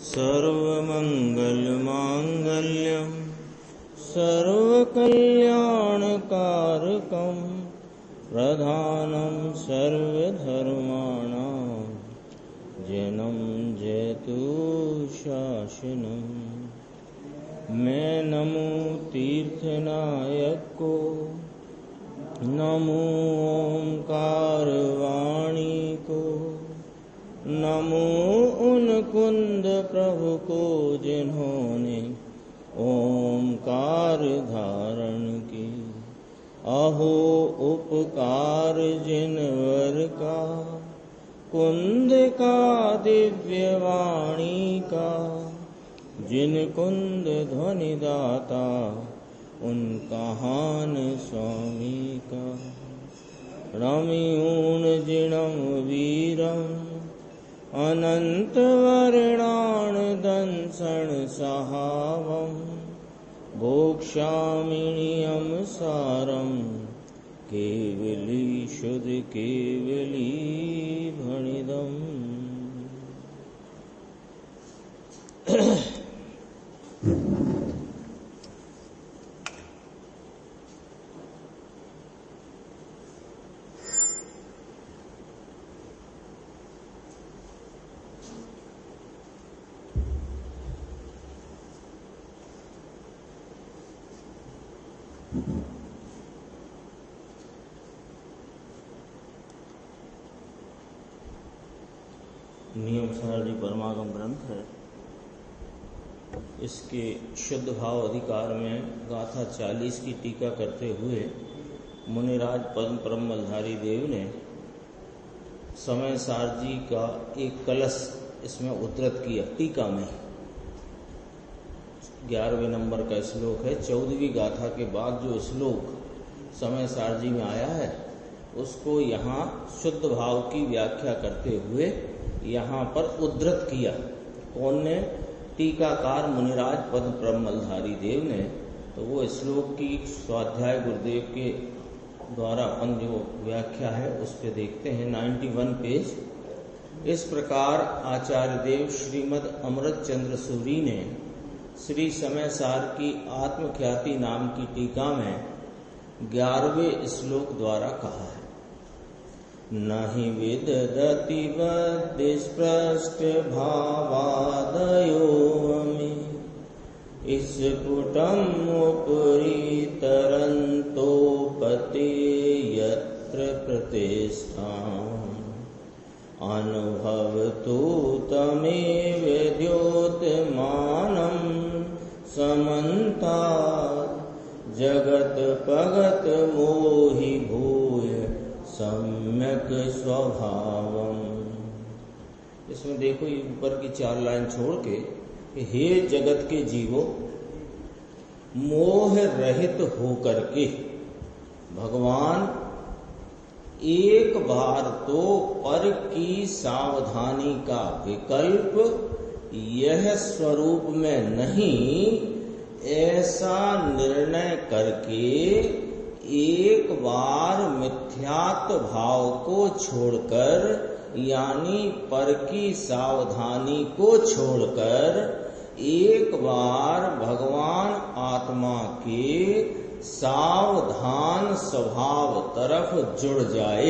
सर्वमङ्गलमाङ्गल्यं सर्वकल्याणकारकं प्रधानं सर्वधर्माणां जनं जयतु शासनम्। मैं नमो तीर्थनायक को, नमो ओंकार वाणी को, नमो उन कुंद प्रभु को जिन्होंने ओंकार धारण की। अहो उपकार जिनवर का, कुंद का दिव्य वाणी का, जिन कुंद ध्वनि दाता उन कहान स्वामी का। रमियून जिणम वीरम अनंत वर्णान दंसन सहावम भोक्ष्यामिनियम सारम केवली शुद्ध केवली भणिदम। नियमसार जी परमागम ग्रंथ है। इसके शुद्ध भाव अधिकार में गाथा 40 की टीका करते हुए मुनिराज पद्म परमधारी देव ने समय सार जी का एक कलश इसमें उद्धृत किया। टीका में 11वें नंबर का श्लोक है। 14वीं गाथा के बाद जो श्लोक समय सार जी में आया है उसको यहाँ शुद्ध भाव की व्याख्या करते हुए यहाँ पर उद्धृत किया। कौन ने? टीकाकार मुनिराज पद्म परमधारी देव ने। तो वो श्लोक की स्वाध्याय गुरुदेव के द्वारा अपन जो व्याख्या है उस पे देखते हैं 91 पेज। इस प्रकार आचार्य देव श्रीमद अमृत चंद्र सूरी ने श्री समय सार की आत्मख्याति नाम की टीका में 11वें श्लोक द्वारा कहा है। नहि विदधति बद्धस्पृष्ट भावादयोऽमि स्फुटम् उपरि तरन्तोपते यत्र प्रतिष्ठाम् अनुभवतु तमेव द्योतमानं समन्तात् जगत पगत मोहि भूय सम्यक स्वभावम। इसमें देखो ये ऊपर की 4 लाइन छोड़ के कि हे जगत के जीवो, मोह रहित होकर के भगवान एक बार तो पर की सावधानी का विकल्प यह स्वरूप में नहीं, ऐसा निर्णय करके एक बार मिथ्यात्व भाव को छोड़कर यानी पर की सावधानी को छोड़कर एक बार भगवान आत्मा के सावधान स्वभाव तरफ जुड़ जाए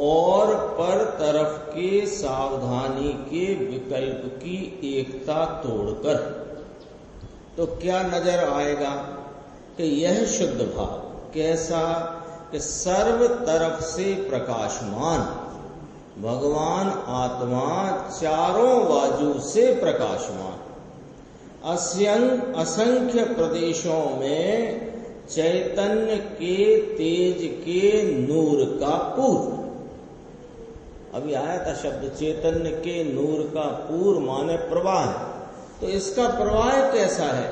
और पर तरफ के सावधानी के विकल्प की एकता तोड़कर, तो क्या नजर आएगा कि यह शुद्ध भाव कैसा कि सर्व तरफ से प्रकाशमान भगवान आत्मा चारों बाजू से प्रकाशमान, असंख्य प्रदेशों में चैतन्य के तेज के नूर का पूर। अभी आया था शब्द चैतन्य के नूर का पूर माने प्रवाह। तो इसका प्रवाह कैसा है?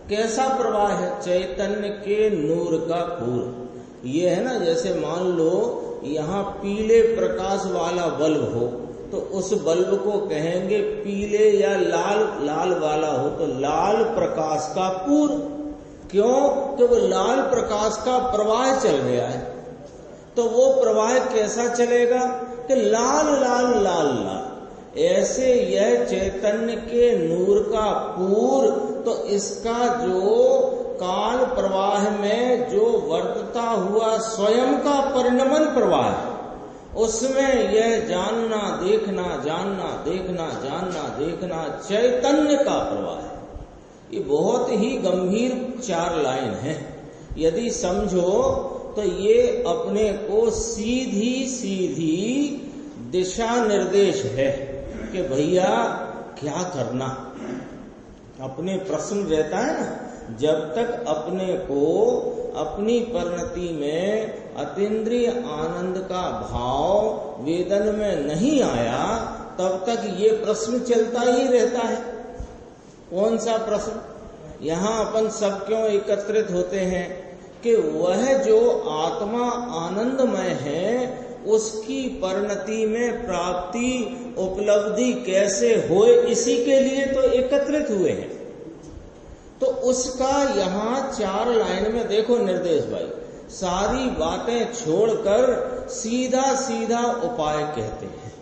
कैसा प्रवाह है? चैतन्य के नूर का पूर। ये है ना, जैसे मान लो यहाँ पीले प्रकाश वाला बल्ब हो तो उस बल्ब को कहेंगे पीले, या लाल वाला हो तो लाल प्रकाश का पूर। क्यों? कि वो लाल प्रकाश का प्रवाह चल रहा है। तो वो प्रवाह कैसा चलेगा कि लाल लाल लाल लाल, ऐसे यह चैतन्य के नूर का पूर, तो इसका जो काल प्रवाह में जो वर्तता हुआ स्वयं का परिणमन प्रवाह है, उसमें यह जानना देखना जानना देखना जानना देखना चैतन्य का प्रवाह है। ये बहुत ही गंभीर 4 लाइन है। यदि समझो तो ये अपने को सीधी सीधी दिशा निर्देश है कि भैया क्या करना। अपने प्रश्न रहता है ना, जब तक अपने को अपनी परिणति में अतीन्द्रिय आनंद का भाव वेदन में नहीं आया, तब तक ये प्रश्न चलता ही रहता है। कौन सा प्रश्न? यहाँ अपन सब क्यों एकत्रित होते हैं कि वह जो आत्मा आनंदमय है उसकी परिणति में प्राप्ति उपलब्धि कैसे होए, इसी के लिए तो एकत्रित हुए हैं। तो उसका यहाँ 4 लाइन में देखो निर्देश भाई, सारी बातें छोड़कर सीधा सीधा उपाय कहते हैं,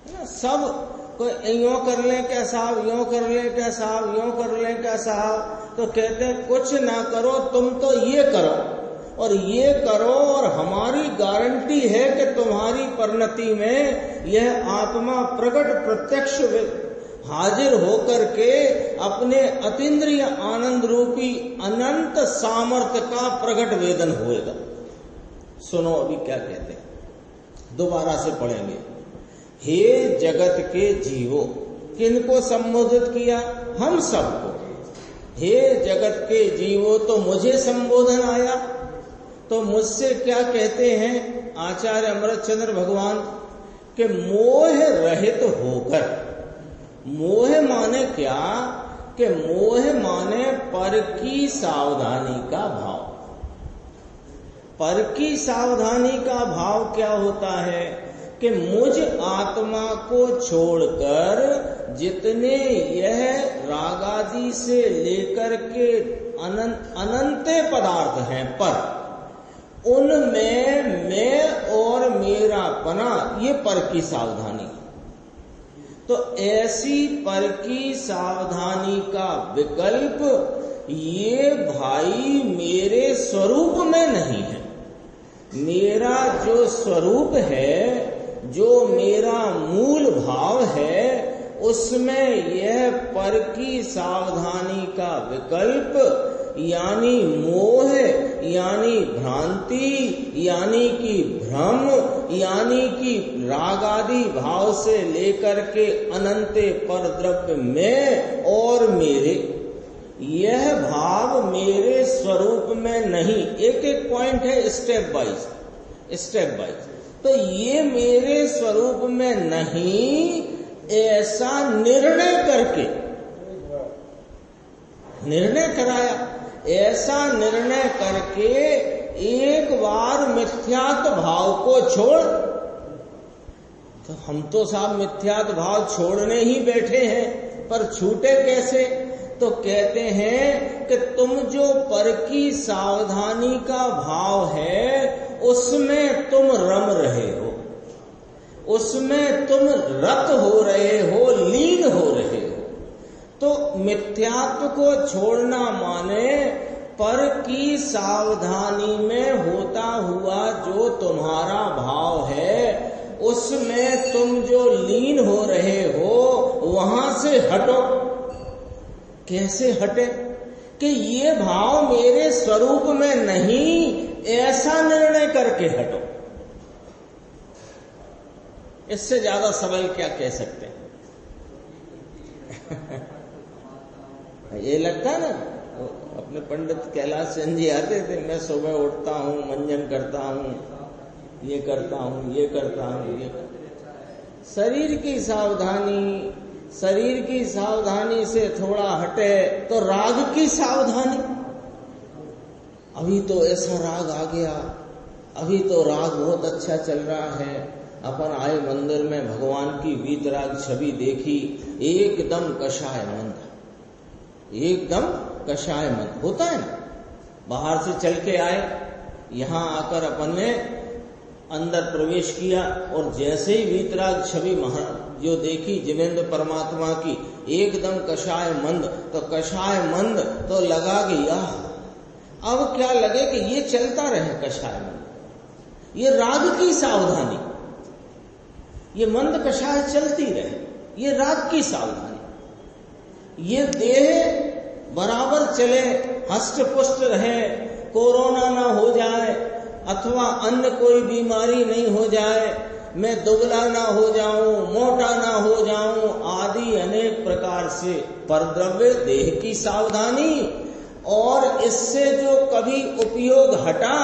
है ना। सब कोई यूं कर लें क्या साहब, यूं कर लें क्या साहब, यूं कर लें क्या साहब, तो कहते हैं कुछ ना करो, तुम तो ये करो और ये करो, और हमारी गारंटी है कि तुम्हारी परिणति में यह आत्मा प्रकट प्रत्यक्ष हाजिर होकर के अपने अतीन्द्रिय आनंद रूपी अनंत सामर्थ्य का प्रकट वेदन होएगा। सुनो अभी क्या कहते हैं, दोबारा से पढ़ेंगे। हे जगत के जीवो, किनको संबोधित किया? हम सबको। हे जगत के जीवो, तो मुझे संबोधन आया, तो मुझसे क्या कहते हैं आचार्य अमृतचंद्र भगवान के मोह रहित होकर। मोह माने क्या? कि मोह माने पर की सावधानी का भाव। पर की सावधानी का भाव क्या होता है कि मुझ आत्मा को छोड़कर जितने यह रागादि से लेकर के अनंत पदार्थ हैं, पर उनमें मैं और मेरा पना, ये पर की सावधानी। तो ऐसी पर की सावधानी का विकल्प ये भाई मेरे स्वरूप में नहीं है। मेरा जो स्वरूप है, जो मेरा मूल भाव है, उसमें यह पर की सावधानी का विकल्प यानी मोह, यानी भ्रांति, यानी कि भ्रम, यानी कि रागादि भाव से लेकर के अनंत पर द्रव्य में और मेरे, यह भाव मेरे स्वरूप में नहीं। एक एक पॉइंट है, स्टेप बाइज स्टेप बाइज। तो ये मेरे स्वरूप में नहीं, ऐसा निर्णय करके निर्णय कराया। ऐसा निर्णय करके एक बार मिथ्यात्व भाव को छोड़, तो हम तो साहब मिथ्यात्व भाव छोड़ने ही बैठे हैं, पर छूटे कैसे? तो कहते हैं कि तुम जो पर की सावधानी का भाव है उसमें तुम रम रहे हो, उसमें तुम रत हो रहे हो, लीन हो रहे हो। तो मिथ्यात्व को छोड़ना माने पर की सावधानी में होता हुआ जो तुम्हारा भाव है उसमें तुम जो लीन हो रहे हो वहां से हटो। कैसे हटे? कि ये भाव मेरे स्वरूप में नहीं, ऐसा निर्णय करके हटो। इससे ज्यादा सरल क्या कह सकते हैं? ये लगता है ना, अपने पंडित कैलाश चंद जी आते थे, मैं सुबह उठता हूँ, मंजन करता हूँ, ये करता हूँ, ये करता हूँ, ये शरीर की सावधानी, शरीर की सावधानी से थोड़ा हटे तो राग की सावधानी। अभी तो ऐसा राग आ गया, अभी तो राग बहुत अच्छा चल रहा है, अपन आए मंदिर में भगवान की वीतराग छवि देखी, एकदम कषाय मंद, एकदम कषाय मंद होता है ना। बाहर से चल के आए, यहाँ आकर अपन ने अंदर प्रवेश किया और जैसे ही वीतराग छवि जो देखी जिनेन्द्र परमात्मा की, एकदम कषाय मंद, तो कषाय मंद तो लगा कि यह अब क्या लगे कि ये चलता रहे कषाय मंद, ये राग की सावधानी, ये मंद कषाय चलती रहे, ये राग की सावधानी, ये देह बराबर चले, हष्ट पुष्ट रहे, कोरोना ना हो जाए अथवा अन्य कोई बीमारी नहीं हो जाए, मैं दुबला ना हो जाऊं, मोटा ना हो जाऊं, आदि अनेक प्रकार से परद्रव्य देह की सावधानी। और इससे जो कभी उपयोग हटा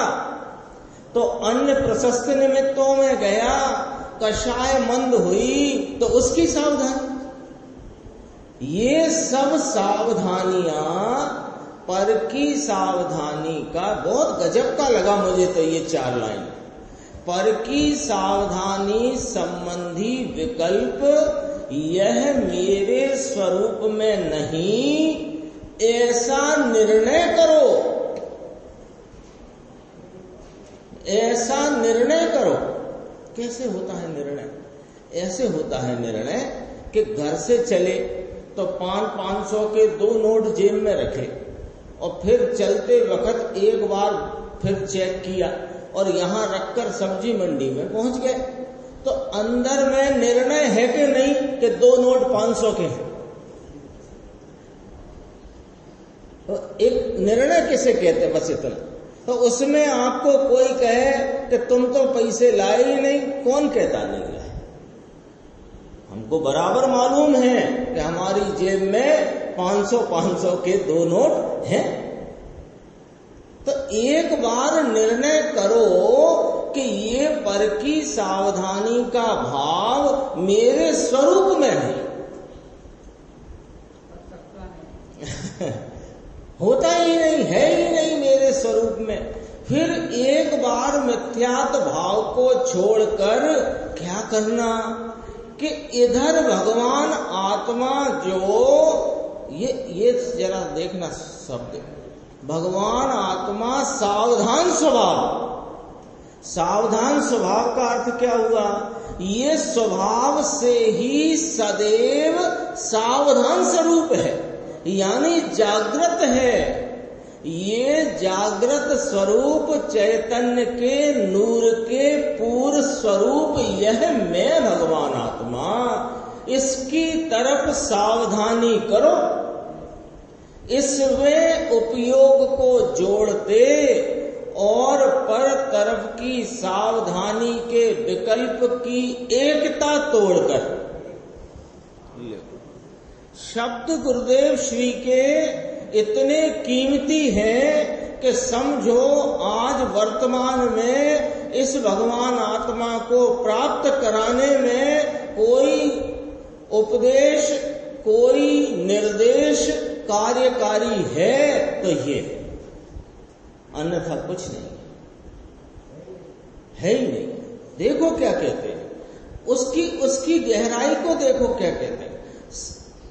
तो अन्य प्रशस्त निमित्तों में गया, कषाय मंद हुई तो उसकी सावधानी। ये सब सावधानियां पर की सावधानी का बहुत गजब का लगा मुझे तो ये 4 लाइन। पर की सावधानी संबंधी विकल्प यह मेरे स्वरूप में नहीं, ऐसा निर्णय करो, ऐसा निर्णय करो। कैसे होता है निर्णय? ऐसे होता है निर्णय कि घर से चले तो 500 के 2 नोट जेब में रखे और फिर चलते वक्त एक बार फिर चेक किया और यहां रखकर सब्जी मंडी में पहुंच गए, तो अंदर में निर्णय है कि नहीं कि 2 नोट 500 के हैं? तो एक निर्णय किसे कहते? बस इतना। तो उसमें आपको कोई कहे कि तुम तो पैसे लाए ही नहीं, कौन कहता नहीं लाए? हमको बराबर मालूम है कि हमारी जेब में 500 के 2 नोट हैं। तो एक बार निर्णय करो कि ये पर की सावधानी का भाव मेरे स्वरूप में नहीं। होता ही नहीं, है ही नहीं मेरे स्वरूप में। फिर एक बार मिथ्यात्व भाव को छोड़कर क्या करना कि इधर भगवान आत्मा जो ये जरा देखना शब्द, भगवान आत्मा सावधान स्वभाव। सावधान स्वभाव का अर्थ क्या हुआ? ये स्वभाव से ही सदैव सावधान स्वरूप है, यानी जागृत है। ये जागृत स्वरूप चैतन्य के नूर के पूर्ण स्वरूप, यह मैं भगवान आत्मा, इसकी तरफ सावधानी करो। इसमें उपयोग को जोड़ते और पर तरफ की सावधानी के विकल्प की एकता तोड़कर, शब्द गुरुदेव श्री के इतने कीमती हैं कि समझो आज वर्तमान में इस भगवान आत्मा को प्राप्त कराने में कोई उपदेश, कोई निर्देश कार्यकारी है तो ये, अन्यथा कुछ नहीं है ही नहीं। देखो क्या कहते हैं, उसकी गहराई को देखो क्या कहते हैं।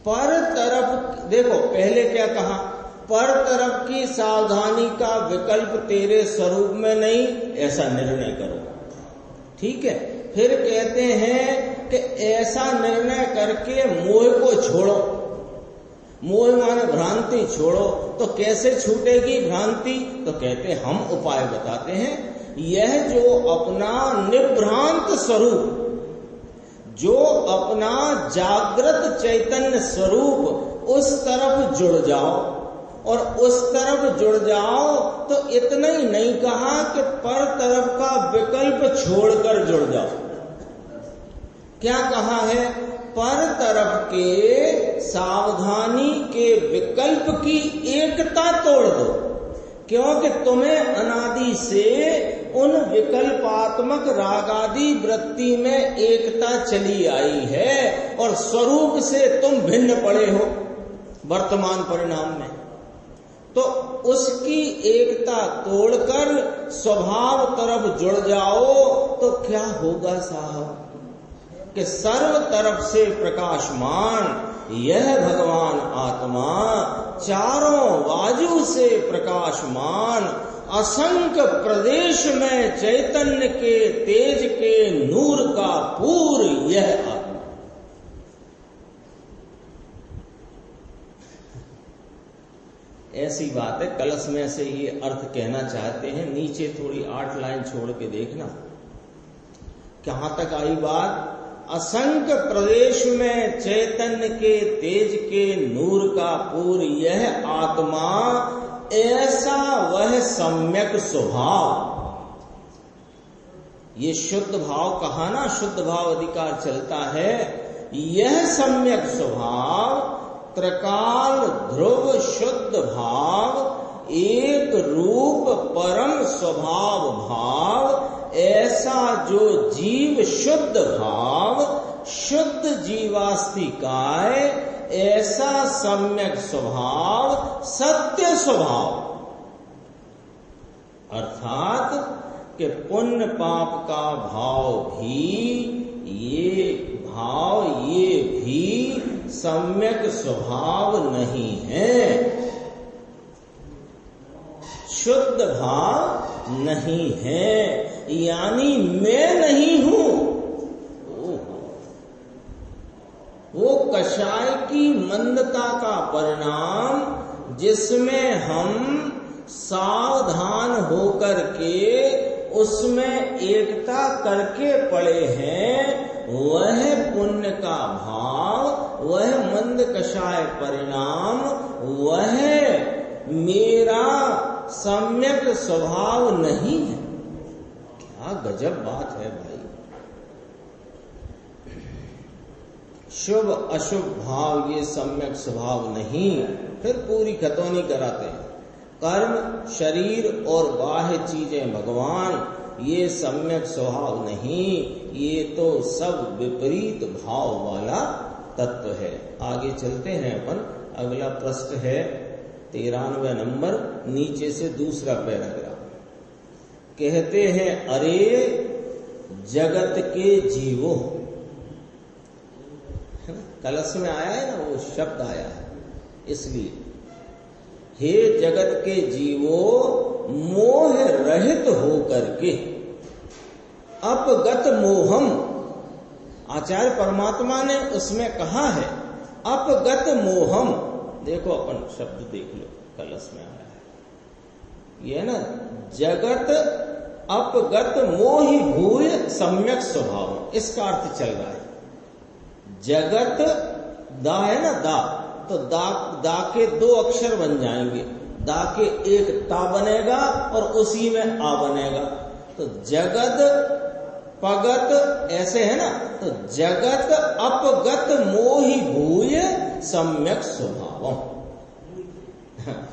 पर तरफ देखो, पहले क्या कहा? पर तरफ की सावधानी का विकल्प तेरे स्वरूप में नहीं, ऐसा निर्णय करो। ठीक है। फिर कहते हैं कि ऐसा निर्णय करके मोह को छोड़ो। मोह माने भ्रांति छोड़ो। तो कैसे छूटेगी भ्रांति? तो कहते हैं, हम उपाय बताते हैं। यह जो अपना निभ्रांत स्वरूप, जो अपना जागृत चैतन्य स्वरूप, उस तरफ जुड़ जाओ। और उस तरफ जुड़ जाओ तो इतना ही नहीं कहा कि पर तरफ का विकल्प छोड़कर जुड़ जाओ। क्या कहा है? पर तरफ के सावधानी के विकल्प की एकता तोड़ दो, क्योंकि तुम्हें अनादि से उन विकल्पात्मक रागादि वृत्ति में एकता चली आई है और स्वरूप से तुम भिन्न पड़े हो वर्तमान परिणाम में। तो उसकी एकता तोड़कर स्वभाव तरफ जुड़ जाओ तो क्या होगा साहब कि सर्व तरफ से प्रकाशमान यह भगवान आत्मा, चारों बाजू से प्रकाशमान, असंख्य प्रदेश में चैतन्य के तेज के नूर का पूर यह आत्मा। ऐसी बात है, कलश में से ये अर्थ कहना चाहते हैं। नीचे थोड़ी 8 लाइन छोड़ के देखना कहां तक आई बात। असंख्य प्रदेश में चैतन्य के तेज के नूर का पूर यह आत्मा, ऐसा वह सम्यक स्वभाव। ये शुद्ध भाव कहा ना, शुद्ध भाव अधिकार चलता है। यह सम्यक स्वभाव त्रिकाल ध्रुव शुद्ध भाव, एक रूप परम स्वभाव भाव, ऐसा जो जीव शुद्ध भाव, शुद्ध जीवास्तिकाय, ऐसा सम्यक स्वभाव सत्य स्वभाव। अर्थात कि पुण्य पाप का भाव भी, ये भी सम्यक स्वभाव नहीं है, शुद्ध भाव नहीं है, यानी मैं नहीं हूं। वो कषाय की मंदता का परिणाम, जिसमें हम सावधान होकर के उसमें एकता करके पड़े हैं, वह पुण्य का भाव, वह मंद कषाय परिणाम, वह मेरा सम्यक स्वभाव नहीं है। क्या गजब बात है भाई। शुभ अशुभ भाव ये सम्यक स्वभाव नहीं। फिर पूरी खतौनी कराते हैं। कर्म, शरीर और बाह्य चीजें भगवान, ये सम्यक स्वभाव नहीं, ये तो सब विपरीत भाव वाला तत्व है। आगे चलते हैं अपन। अगला प्रश्न है 93 नंबर, नीचे से दूसरा पैराग्राफ। कहते हैं, अरे जगत के जीवो, कलश में आया है ना, वो शब्द आया है इसलिए। हे जगत के जीवो, मोह रहित होकर के अपगत मोहम, आचार्य परमात्मा ने उसमें कहा है अपगत मोहम। देखो अपन शब्द देख लो, कलश में आया है ये ना, जगत अपगत मोहि भूय सम्यक स्वभाव, इसका अर्थ चल रहा है। जगत दा है ना, दा, तो दा के 2 अक्षर बन जाएंगे। दा के एक ता बनेगा और उसी में आ बनेगा, तो जगत पगत ऐसे है ना, तो जगत अपगत मोहि भूय सम्यक स्वभाव।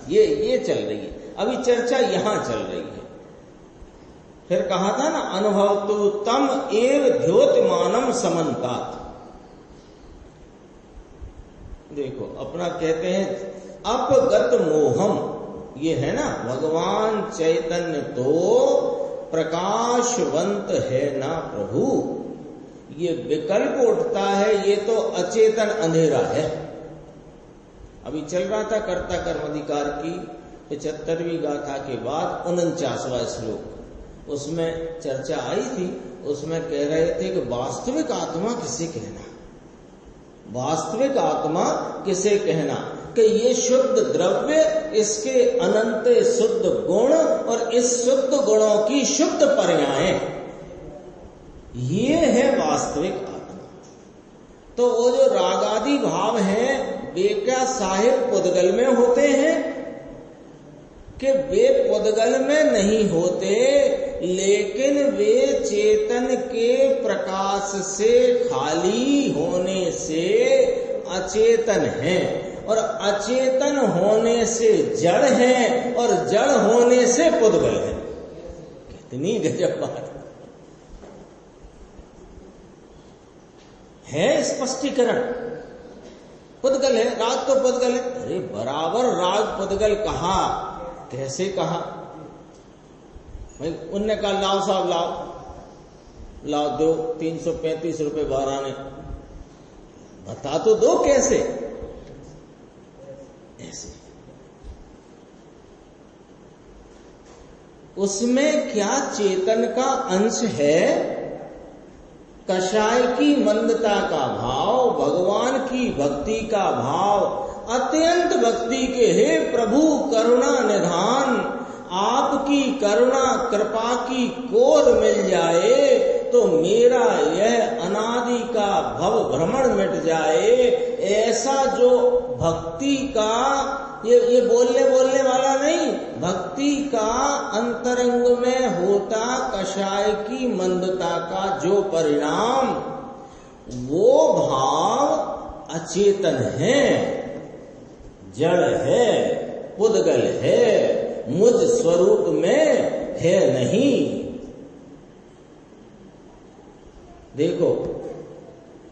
ये चल रही है, अभी चर्चा यहां चल रही है। फिर कहा था ना, अनुभव तो तम एव द्योतमानम समन्तात। देखो अपना कहते हैं अपगत मोहम, ये है ना, भगवान चैतन्य तो प्रकाशवंत है ना प्रभु। ये विकल्प उठता है, ये तो अचेतन अंधेरा है। अभी चल रहा था कर्ता कर्म अधिकार की 75वीं गाथा के बाद 49वां श्लोक, उसमें चर्चा आई थी। उसमें कह रहे थे कि वास्तविक आत्मा किसे कहना, वास्तविक आत्मा किसे कहना, कि ये शुद्ध द्रव्य, इसके अनंत शुद्ध गुण और इस शुद्ध गुणों की शुद्ध पर्यायें, ये है वास्तविक आत्मा। तो वो जो रागादि भाव हैं, वे क्या साहिब पुद्गल में होते हैं? कि वे पुद्गल में नहीं होते, लेकिन वे चेतन के प्रकाश से खाली होने से अचेतन हैं, और अचेतन होने से जड़ हैं, और जड़ होने से पुद्गल हैं। कितनी गजब बात है। स्पष्टीकरण, पुद्गल है, राग तो पुद्गल है। अरे बराबर राग पुद्गल कहा, कैसे कहा भाई? उनने कहा लाओ साहब लाओ दो 335 रुपए 12 ने, बता तो दो कैसे। ऐसे उसमें क्या चेतन का अंश है? कषाय की मंदता का भाव, भगवान की भक्ति का भाव, अत्यंत भक्ति के हे प्रभु करुणा निधान, आपकी करुणा कृपा की कोर मिल जाए तो मेरा यह अनादि का भव भ्रमण मिट जाए। ऐसा जो भक्ति का ये बोलने वाला नहीं, भक्ति का अंतरंग में होता कषाय की मंदता का जो परिणाम, वो भाव अचेतन है, जड़ है, पुद्गल है, मुझ स्वरूप में है नहीं। देखो,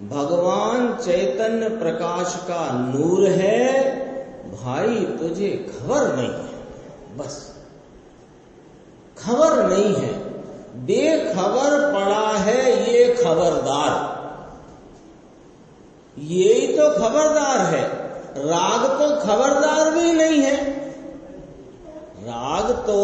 भगवान चैतन्य प्रकाश का नूर है, भाई तुझे खबर नहीं है, बस खबर नहीं है, बेखबर पड़ा है ये खबरदार, ये ही तो खबरदार है। राग तो खबरदार भी नहीं है, राग तो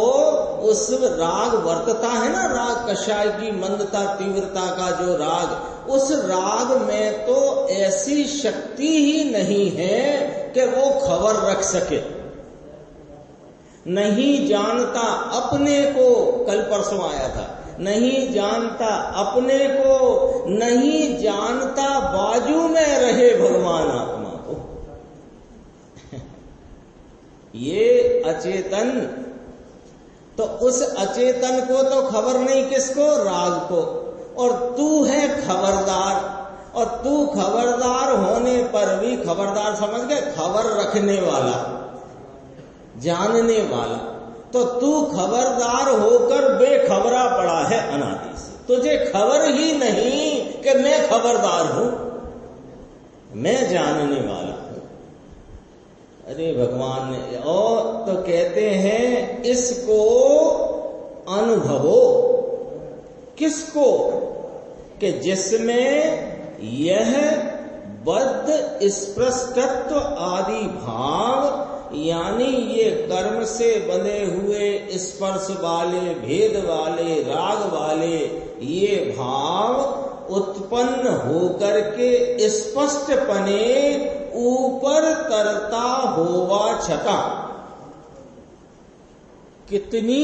उस राग वर्तता है ना, राग कषाय की मंदता तीव्रता का जो राग, उस राग में तो ऐसी शक्ति ही नहीं है कि वो खबर रख सके। नहीं जानता अपने को, कल परसों आया था, नहीं जानता अपने को, नहीं जानता बाजू में रहे भगवान आत्मा को। ये अचेतन, तो उस अचेतन को तो खबर नहीं किसको? राग को। और तू है खबरदार, और तू खबरदार होने पर भी, खबरदार समझ गए, खबर रखने वाला, जानने वाला, तो तू खबरदार होकर बेखबरा पड़ा है अनादि से। तुझे खबर ही नहीं कि मैं खबरदार हूं, मैं जानने वाला हूं। अरे भगवान ने और तो कहते हैं इसको अनुभवो, किसको? कि जिसमें यह बद्ध स्पृष्टत्व आदि भाव, यानी ये कर्म से बने हुए स्पर्श वाले, भेद वाले, राग वाले ये भाव उत्पन्न होकर के स्पष्टपने ऊपर तरता होवा छटा, कितनी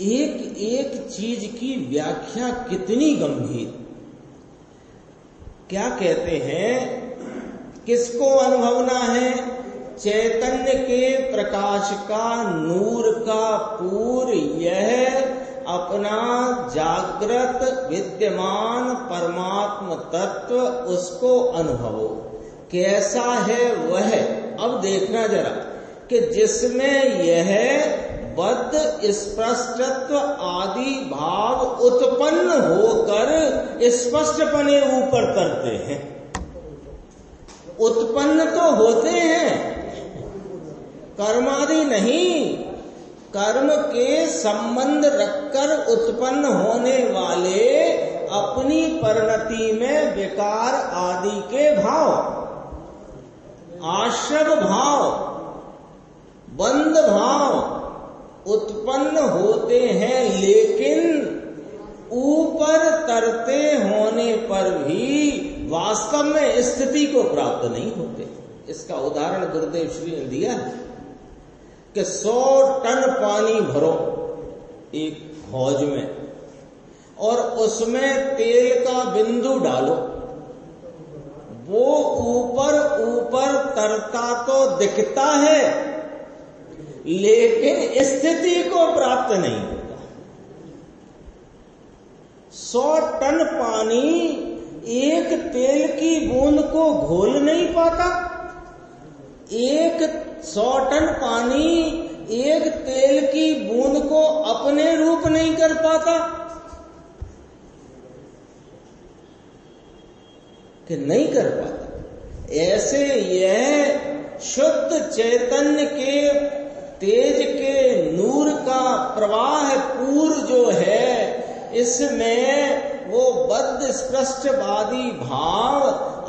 एक एक चीज की व्याख्या कितनी गंभीर। क्या कहते हैं, किसको अनुभवना है? चैतन्य के प्रकाश का, नूर का पूर यह अपना जागृत विद्यमान परमात्म तत्व, उसको अनुभवो। कैसा है वह? अब देखना जरा कि जिसमें यह बद्ध स्पष्टत्व आदि भाव उत्पन्न होकर स्पष्टपने ऊपर तरते हैं। उत्पन्न तो होते हैं, कर्मादि नहीं, कर्म के संबंध रखकर उत्पन्न होने वाले अपनी परिणति में विकार आदि के भाव, आश्रव भाव, बंध भाव उत्पन्न होते हैं, लेकिन ऊपर तरते होने पर भी वास्तव में स्थिति को प्राप्त नहीं होते। इसका उदाहरण गुरुदेव श्री ने दिया कि 100 टन पानी भरो एक हौज में और उसमें तेल का बिंदु डालो, वो ऊपर ऊपर तरता तो दिखता है, लेकिन स्थिति को प्राप्त नहीं होता। 100 टन पानी एक तेल की बूंद को घोल नहीं पाता, 100 टन पानी एक तेल की बूंद को अपने रूप नहीं कर पाता, कि नहीं कर पाता। ऐसे यह शुद्ध चैतन्य के तेज के नूर का प्रवाह पूर जो है, इसमें वो बद्ध स्पष्टवादी भाव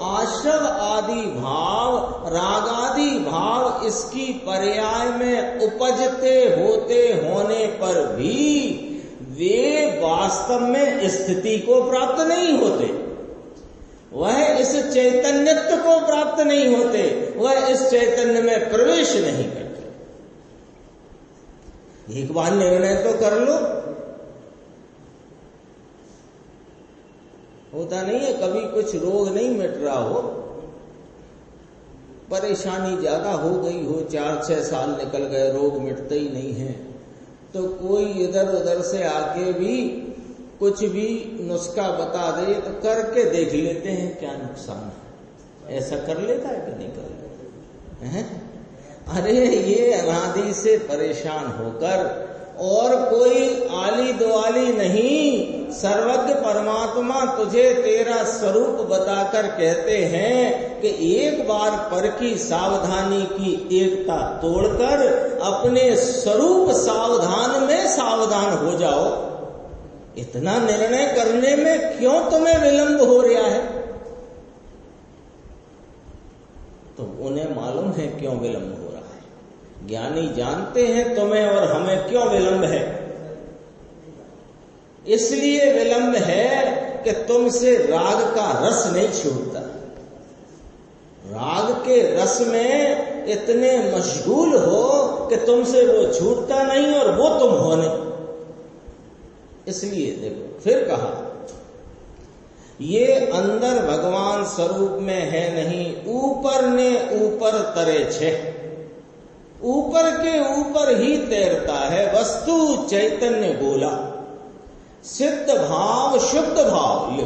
आश्रव आदि भाव, रागादि भाव इसकी पर्याय में उपजते होते होने पर भी वे वास्तव में स्थिति को प्राप्त नहीं होते, वह इस चैतन्यत्व को प्राप्त नहीं होते, वह इस चैतन्य में प्रवेश नहीं करते। एक बार निर्णय तो कर लो। होता नहीं है कभी कुछ रोग नहीं मिट रहा हो, परेशानी ज्यादा हो गई हो, 4-6 साल निकल गए, रोग मिटते ही नहीं है, तो कोई इधर उधर से आके भी कुछ भी नुस्खा बता दे तो करके देख लेते हैं क्या नुकसान है। ऐसा कर लेता है कि नहीं कर लेता है? अरे ये अनादि से परेशान होकर, और कोई आली दुआली नहीं, सर्वज्ञ परमात्मा तुझे तेरा स्वरूप बताकर कहते हैं कि एक बार पर की सावधानी की एकता तोड़कर अपने स्वरूप सावधान में सावधान हो जाओ। इतना निर्णय करने में क्यों तुम्हें विलंब हो रहा है? तो उन्हें मालूम है क्यों विलंब हो रहा है। ज्ञानी जानते हैं तुम्हें और हमें क्यों विलंब है। इसलिए विलंब है कि तुमसे राग का रस नहीं छूटता। राग के रस में इतने मशगूल हो कि तुमसे वो छूटता नहीं और वो तुम हो नहीं। इसलिए देखो फिर कहा, ये अंदर भगवान स्वरूप में है नहीं, ऊपर ने ऊपर तरे छे, ऊपर के ऊपर ही तैरता है वस्तु चैतन्य गोला। सिद्ध भाव शुद्ध भाव लो।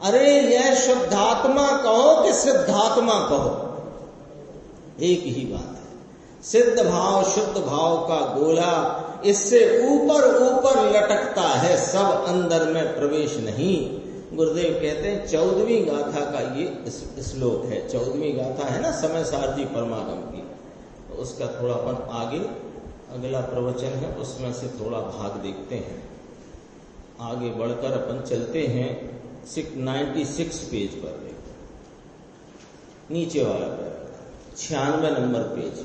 अरे यह शुद्धात्मा कहो कि सिद्धात्मा कहो, एक ही बात है। सिद्ध भाव शुद्ध भाव का गोला इससे ऊपर ऊपर लटकता है, सब अंदर में प्रवेश नहीं। गुरुदेव कहते हैं 14वीं गाथा का ये श्लोक है। 14वीं गाथा है ना समय सारजी परमागम की, तो उसका थोड़ा अपन आगे अगला प्रवचन है, उसमें से थोड़ा भाग देखते हैं। आगे बढ़कर अपन चलते हैं 96 पेज पर, नीचे वाला पैराग्राफ 96 नंबर पेज।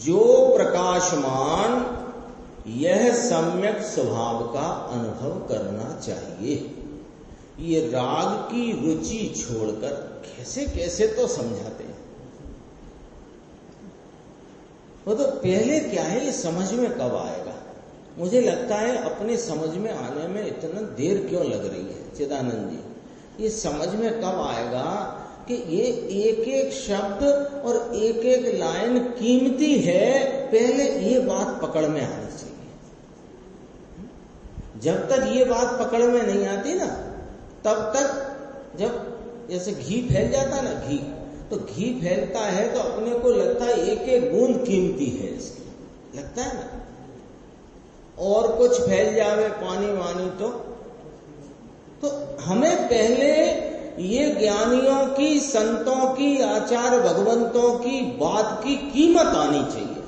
जो प्रकाशमान यह सम्यक स्वभाव का अनुभव करना चाहिए। ये राग की रुचि छोड़कर कैसे कैसे तो समझाते हैं। वो तो पहले क्या है, ये समझ में कब आएगा? मुझे लगता है अपने समझ में आने में इतना देर क्यों लग रही है चिदानंद जी। ये समझ में कब आएगा कि ये एक एक शब्द और एक एक लाइन कीमती है। पहले ये बात पकड़ में आनी चाहिए। जब तक ये बात पकड़ में नहीं आती ना, तब तक जब जैसे घी फैल जाता है ना, घी तो घी फैलता है तो अपने को लगता है एक एक बूंद कीमती है इसकी, लगता है ना। और कुछ फैल जावे पानी वानी तो हमें पहले ये ज्ञानियों की, संतों की, आचार्य भगवंतों की बात की कीमत आनी चाहिए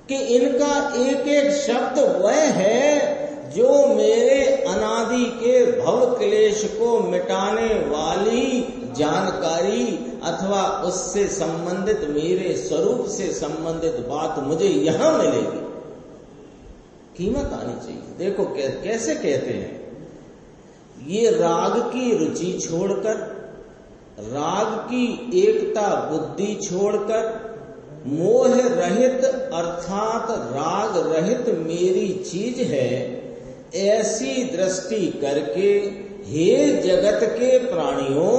कि इनका एक एक शब्द वह है जो मेरे अनादि के भव क्लेश को मिटाने वाली जानकारी अथवा उससे संबंधित मेरे स्वरूप से संबंधित बात मुझे यहां मिलेगी। कीमत आनी चाहिए। देखो कैसे कहते हैं, ये राग की रुचि छोड़कर, राग की एकता बुद्धि छोड़कर, मोह रहित अर्थात राग रहित मेरी चीज है ऐसी दृष्टि करके, हे जगत के प्राणियों,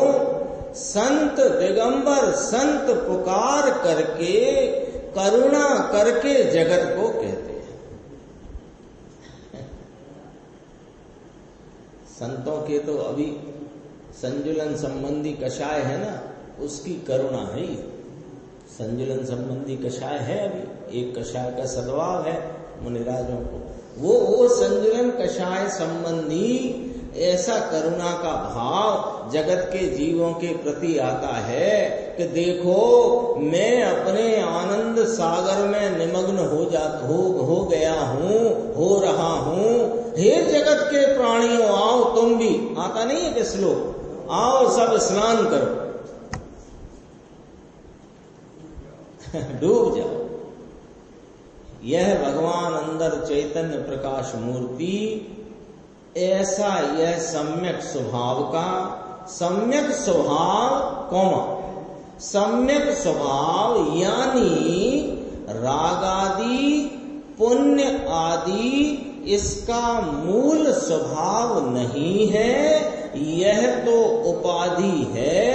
संत दिगंबर संत पुकार करके, करुणा करके जगत को कहते हैं। संतों के तो अभी संजुलन संबंधी कषाय है ना, उसकी करुणा है। संजुलन संबंधी कषाय है, अभी एक कषाय का सद्भाव है मुनिराजों को, वो संजुलन कषाय संबंधी ऐसा करुणा का भाव जगत के जीवों के प्रति आता है कि देखो मैं अपने आनंद सागर में निमग्न हो गया हूँ, हो रहा हूँ। हे जगत के प्राणियों आओ तुम भी, आता नहीं है कि श्लोक, आओ सब स्नान करो, डूब जाओ। यह भगवान अंदर चैतन्य प्रकाश मूर्ति, ऐसा यह सम्यक स्वभाव का, सम्यक स्वभाव कौमा, सम्यक स्वभाव यानी रागादि पुण्य आदि इसका मूल स्वभाव नहीं है, यह तो उपाधि है।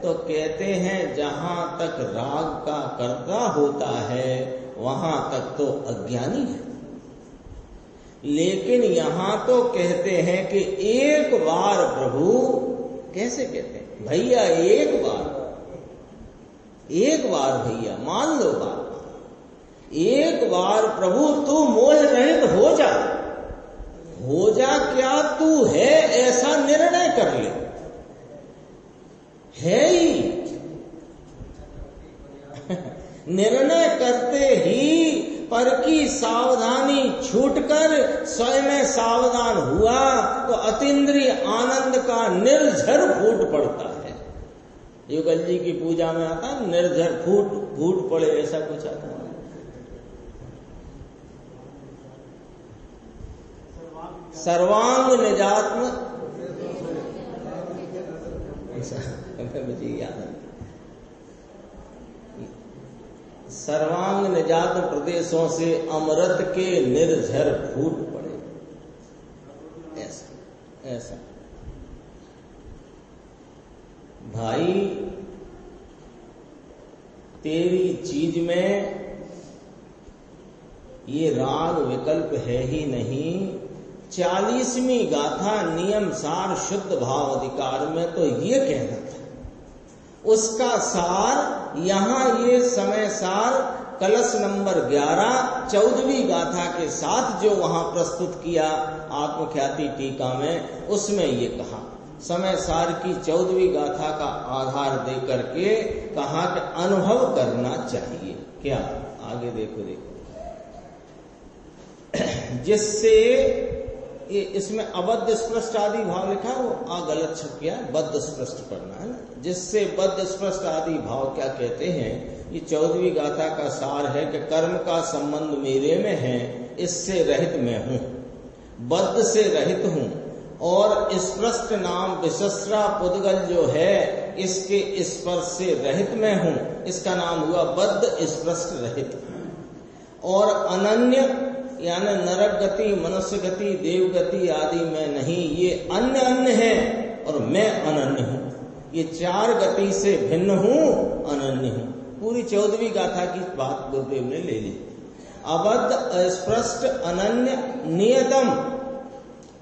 तो कहते हैं जहां तक राग का कर्ता होता है वहां तक तो अज्ञानी है, लेकिन यहां तो कहते हैं कि एक बार प्रभु, कैसे कहते हैं भैया, एक बार भैया मान लो बात, एक बार प्रभु तू मोह रहित हो जा, क्या तू है ऐसा निर्णय कर ले, है ही निर्णय करते ही पर की सावधानी छूटकर स्वयं सावधान हुआ तो अतीन्द्रिय आनंद का निर्झर फूट पड़ता है। युगल जी की पूजा में आता है निर्झर फूट पड़े, ऐसा कुछ आता है। सर्वांग निजात्म, मुझे याद है, सर्वांग निजात प्रदेशों से अमृत के निर्झर फूट पड़े, ऐसा भाई तेरी चीज में ये राग विकल्प है ही नहीं। 40वीं गाथा नियम सार शुद्ध भाव अधिकार में तो ये कहना था, उसका सार यहाँ ये समय सार कलश नंबर 11 14वीं गाथा के साथ जो वहां प्रस्तुत किया आत्मख्याति टीका में, उसमें ये कहा, समय सार की 14वीं गाथा का आधार दे करके कहा कि अनुभव करना चाहिए। क्या आगे देखो जिससे ये इसमें अबद्ध स्पष्ट आदि भाव लिखा, वो गलत छप गया, बद्ध स्पष्ट पढ़ना है ना। जिससे बद्ध स्पष्ट आदि भाव क्या कहते हैं, ये 14वीं गाथा का सार है कि कर्म का संबंध मेरे में है, इससे रहित मैं हूं, बद्ध से रहित हूं, और स्पष्ट नाम विशस्रा पुद्गल जो है इसके स्पर्श से रहित मैं हूं, इसका नाम हुआ बद्ध स्पष्ट रहित। और अनन्य यानी नरक गति, मनुष्य गति, देव गति आदि में नहीं, ये अन्य है और मैं अनन्य हूं, ये 4 गति से भिन्न हूं, अनन्य हूं। पूरी 14वीं गाथा की बात गुरुदेव ने ले ली। अबद्ध, अस्पष्ट, अनन्य, नियतम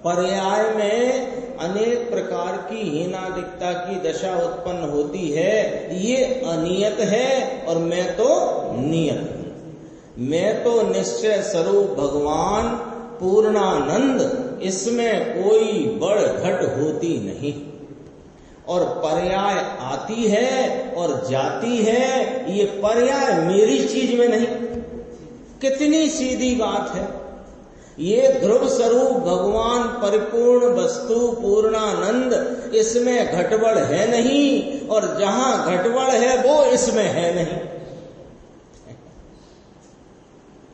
पर्याय में अनेक प्रकार की हीनादिकता की दशा उत्पन्न होती है, ये अनियत है और मैं तो नियत हूं। मैं तो निश्चय स्वरूप भगवान पूर्णानंद, इसमें कोई बढ़ घट होती नहीं, और पर्याय आती है और जाती है, ये पर्याय मेरी चीज में नहीं। कितनी सीधी बात है, ये ध्रुव स्वरूप भगवान परिपूर्ण वस्तु पूर्णानंद, इसमें घटबड़ है नहीं, और जहां घटबड़ है वो इसमें है नहीं।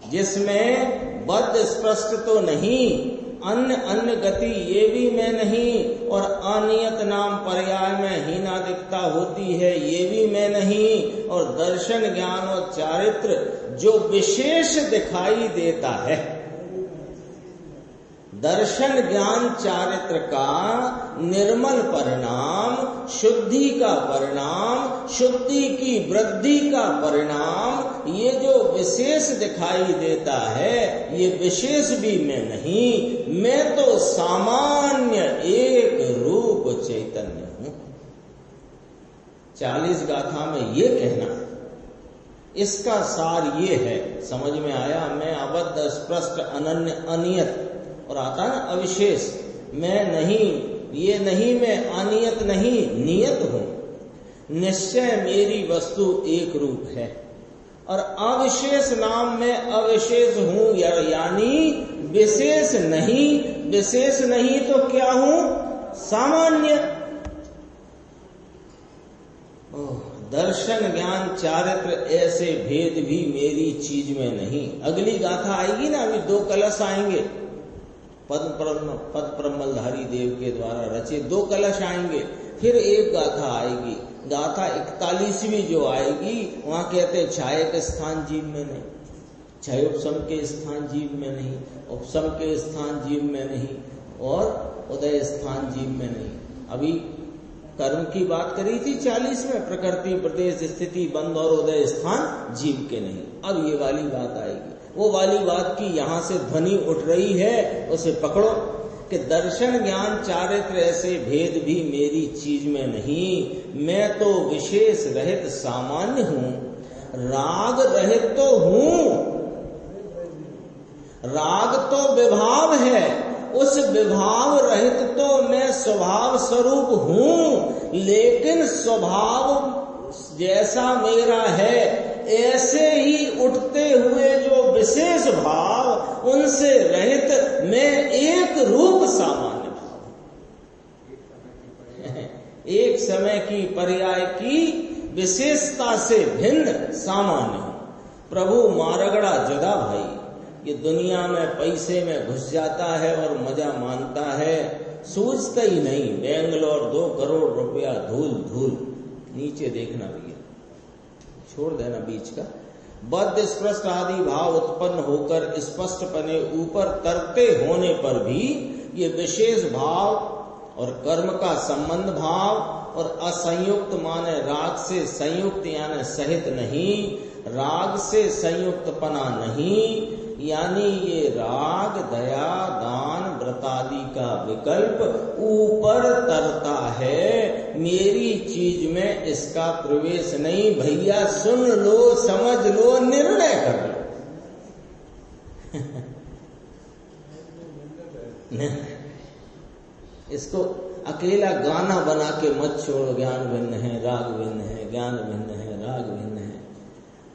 जिसमें बद्ध स्पष्ट तो नहीं, अन्य गति ये भी मैं नहीं, और अनियत नाम पर्याय में हीनादिकता होती है ये भी मैं नहीं, और दर्शन ज्ञान और चारित्र जो विशेष दिखाई देता है, दर्शन ज्ञान चारित्र का निर्मल परिणाम, शुद्धि का परिणाम, शुद्धि की वृद्धि का परिणाम, ये जो विशेष दिखाई देता है ये विशेष भी मैं नहीं, मैं तो सामान्य एक रूप चैतन्य हूं। 40 गाथा में ये कहना, इसका सार ये है, समझ में आया। मैं अबद्ध, स्पष्ट, अनन्य, अनियत, और आता है अविशेष, मैं नहीं, ये नहीं, मैं अनियत नहीं, नियत हूं। निश्चय मेरी वस्तु एक रूप है, और अविशेष नाम में अविशेष हूं, यानी विशेष नहीं। विशेष नहीं तो क्या हूं? सामान्य। दर्शन ज्ञान चारित्र ऐसे भेद भी मेरी चीज में नहीं। अगली गाथा आएगी ना, अभी 2 कलश आएंगे, पद प्रमलधारी देव के द्वारा रचे 2 कलश आएंगे, फिर एक गाथा आएगी, गाथा 41वीं जो आएगी, वहां कहते छाये के स्थान जीव में नहीं, छाये उपसम के स्थान जीव में नहीं, उपसम के स्थान जीव में नहीं, और उदय स्थान जीव में नहीं। अभी कर्म की बात करी थी 40 में, प्रकृति प्रदेश स्थिति बंध और उदय स्थान जीव के नहीं। अब ये वाली बात आएगी, वो वाली बात की यहां से ध्वनि उठ रही है, उसे पकड़ो कि दर्शन ज्ञान चारित्र ऐसे भेद भी मेरी चीज में नहीं। मैं तो विशेष रहित सामान्य हूं, राग रहित तो हूं, राग तो विभाव है, उस विभाव रहित तो मैं स्वभाव स्वरूप हूं, लेकिन स्वभाव जैसा मेरा है ऐसे ही उठते हुए जो विशेष भाव, उनसे रहित मैं एक रूप सामान्य भाव, एक समय की पर्याय की विशेषता से भिन्न सामान्य हूं। प्रभु मारगड़ा जुदा भाई, ये दुनिया में पैसे में घुस जाता है और मजा मानता है, सूझता ही नहीं। बेंगलोर 2 करोड़ रुपया धूल धूल, नीचे देखना भैया, छोड़ देना बीच का। बद्ध स्पष्ट आदि भाव उत्पन्न होकर स्पष्टपने ऊपर तरते होने पर भी ये विशेष भाव और कर्म का संबंध भाव और असंयुक्त माने राग से संयुक्त यानी सहित नहीं, राग से संयुक्त पना नहीं, यानी ये राग दया दान व्रतादि का विकल्प ऊपर तरता है, मेरी चीज में इसका प्रवेश नहीं। भैया सुन लो, समझ लो, निर्णय कर लो। इसको अकेला गाना बना के मत छोड़ो, ज्ञान भिन्न है राग भिन्न है, ज्ञान भिन्न है राग भिन्न है।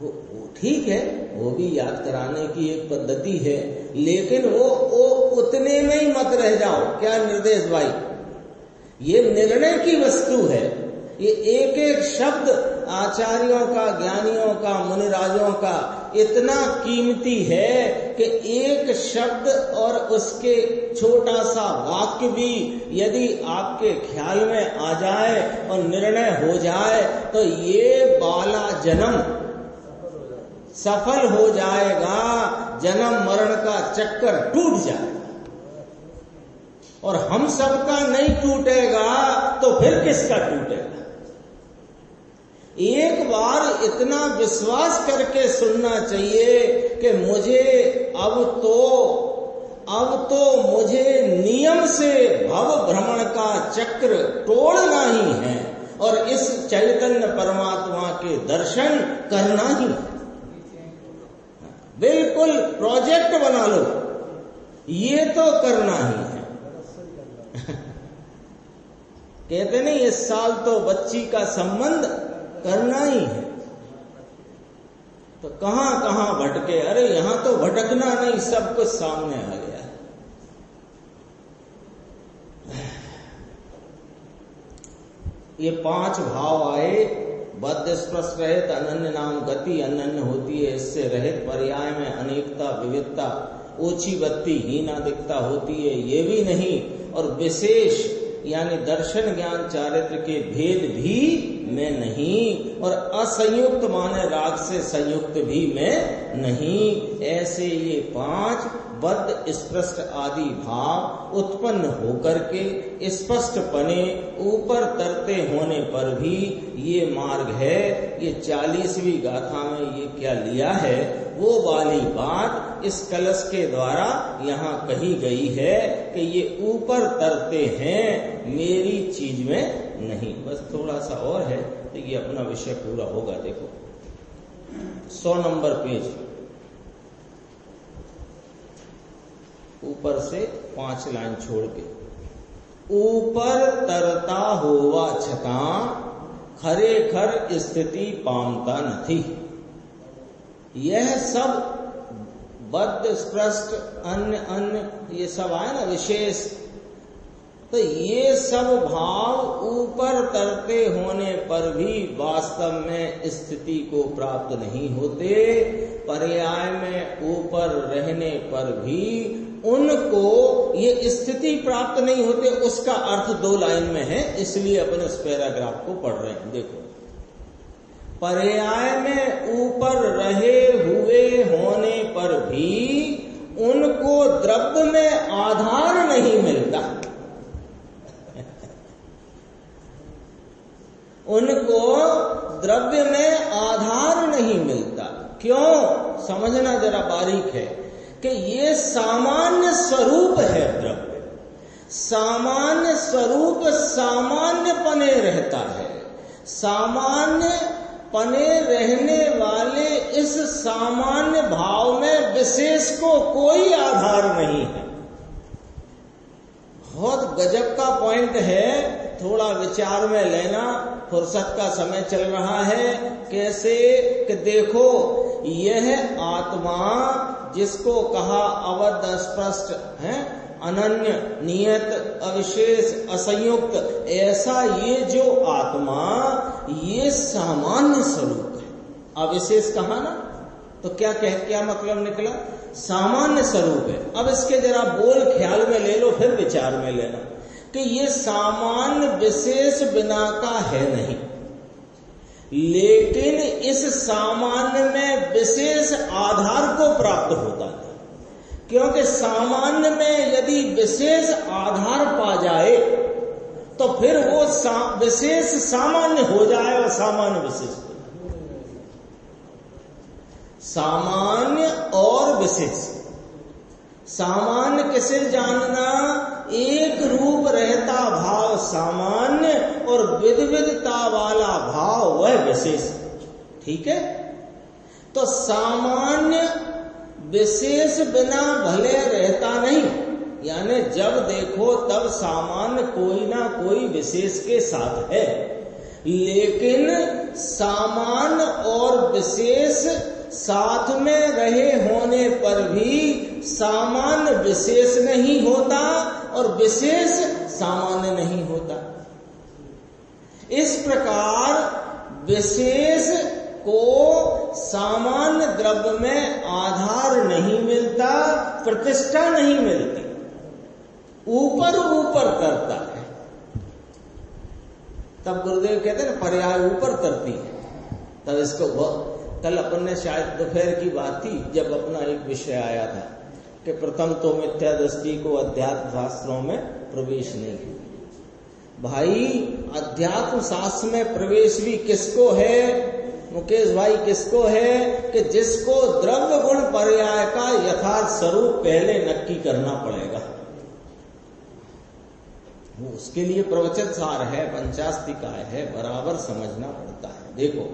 वो ठीक है, वो भी याद कराने की एक पद्धति है, लेकिन वो उतने में ही मत रह जाओ। क्या निर्देश भाई, ये निर्णय की वस्तु है। ये एक एक शब्द आचार्यों का, ज्ञानियों का, मुनिराजों का इतना कीमती है कि एक शब्द और उसके छोटा सा वाक्य भी यदि आपके ख्याल में आ जाए और निर्णय हो जाए तो ये बाला जन्म सफल हो जाएगा, जन्म मरण का चक्कर टूट जाएगा। और हम सबका नहीं टूटेगा तो फिर किसका टूटेगा? एक बार इतना विश्वास करके सुनना चाहिए कि मुझे अब तो मुझे नियम से भव भ्रमण का चक्र तोड़ना ही है और इस चैतन्य परमात्मा के दर्शन करना ही है। बिल्कुल प्रोजेक्ट बना लो, ये तो करना ही है। कहते नहीं, इस साल तो बच्ची का संबंध करना ही है। तो कहां कहां भटके, अरे यहां तो भटकना नहीं, सब कुछ सामने आ गया। ये 5 भाव आए, बद्ध स्पष्ट रहित अनन्य नाम गति अनन्य होती है, इससे रहित पर्याय में अनेकता विविधता ओछी बत्ती हीनादिकता होती है, ये भी नहीं। और विशेष यानी दर्शन ज्ञान चारित्र के भेद भी मैं नहीं, और असंयुक्त माने राग से संयुक्त भी मैं नहीं। ऐसे ये 5 बद्ध स्पष्ट आदि भाव उत्पन्न होकर के स्पष्ट पने ऊपर तरते होने पर भी ये मार्ग है। ये 40वीं गाथा में ये क्या लिया है, वो वाली बात इस कलश के द्वारा यहाँ कही गई है कि ये ऊपर तरते हैं, मेरी चीज में नहीं। बस थोड़ा सा और है तो ये अपना विषय पूरा होगा। देखो 100 नंबर पेज, ऊपर से 5 लाइन छोड़ के, ऊपर तरता होवा छता खरेखर स्थिति पामता नहीं। यह सब बद्ध स्पष्ट अन्य अन्य ये सब आए ना, विशेष तो ये सब भाव ऊपर तरते होने पर भी वास्तव में स्थिति को प्राप्त नहीं होते। पर्याय में ऊपर रहने पर भी उनको ये स्थिति प्राप्त नहीं होते। उसका अर्थ 2 लाइन में है, इसलिए अपन इस पैराग्राफ को पढ़ रहे हैं। देखो, पर्याय में ऊपर रहे हुए होने पर भी उनको द्रव्य में आधार नहीं मिलता। उनको द्रव्य में आधार नहीं मिलता। क्यों? समझना जरा बारीक है कि ये सामान्य स्वरूप है। द्रव्य सामान्य स्वरूप सामान्य पने रहता है। सामान्य पने रहने वाले इस सामान्य भाव में विशेष को कोई आधार नहीं है। बहुत गजब का पॉइंट है, थोड़ा विचार में लेना। फुर्सत का समय चल रहा है। कैसे कि देखो, यह आत्मा जिसको कहा अवध स्पष्ट है, अनन्य, नियत, अविशेष, असंयुक्त, ऐसा ये जो आत्मा ये सामान्य स्वरूप है। अविशेष कहा ना, तो क्या मतलब निकला? सामान्य स्वरूप है। अब इसके जरा बोल ख्याल में ले लो, फिर विचार में लेना कि ये सामान्य विशेष बिना का है नहीं, लेकिन इस सामान्य में विशेष आधार को प्राप्त होता है। क्योंकि सामान्य में यदि विशेष आधार पा जाए तो फिर वो विशेष सामान्य हो जाए और सामान्य विशेष हो जाए। सामान्य और विशेष। सामान्य किसे जानना? एक रूप रहता भाव सामान्य और विविधता वाला भाव वह विशेष। ठीक है? तो सामान्य विशेष बिना भले रहता नहीं, यानी जब देखो तब सामान्य कोई ना कोई विशेष के साथ है, लेकिन सामान्य और विशेष साथ में रहे होने पर भी सामान्य विशेष नहीं होता और विशेष सामान्य नहीं होता। इस प्रकार विशेष को सामान्य द्रव्य में आधार नहीं मिलता, प्रतिष्ठा नहीं मिलती, ऊपर ऊपर करता है। तब गुरुदेव कहते हैं पर्याय ऊपर करती है। तब इसको कल अपन ने शायद दोपहर की बात थी जब अपना एक विषय आया था कि प्रथम तो मिथ्या दृष्टि को अध्यात्म शास्त्रों में प्रवेश नहीं है। भाई अध्यात्म शास्त्र में प्रवेश भी किसको है मुकेश भाई? किसको है कि जिसको द्रव्य गुण पर्याय का यथार्थ स्वरूप पहले नक्की करना पड़ेगा। वो उसके लिए प्रवचन सार है, पंचास्तिकाय है, बराबर समझना पड़ता है। देखो,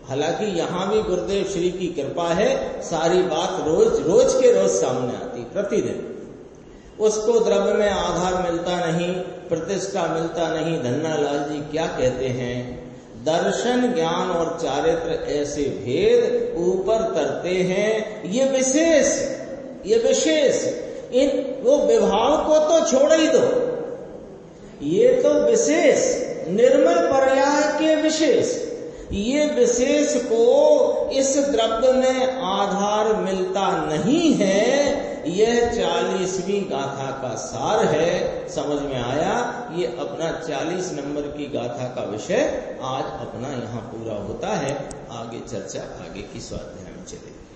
हालांकि यहां भी गुरुदेव श्री की कृपा है, सारी बात रोज के रोज सामने आती, प्रतिदिन। उसको द्रव्य में आधार मिलता नहीं, प्रतिष्ठा मिलता नहीं। धन्नालाल जी क्या कहते हैं? दर्शन, ज्ञान और चारित्र ऐसे भेद ऊपर तरते हैं। ये विशेष इन वो विभाव को तो छोड़ ही दो, ये तो विशेष निर्मल पर्याय के विशेष। ये विशेष को इस द्रव्य में आधार मिलता नहीं है। यह 40वीं गाथा का सार है। समझ में आया? ये अपना 40 नंबर की गाथा का विषय आज अपना यहाँ पूरा होता है। आगे चर्चा आगे की स्वाध्याय में चलेगी।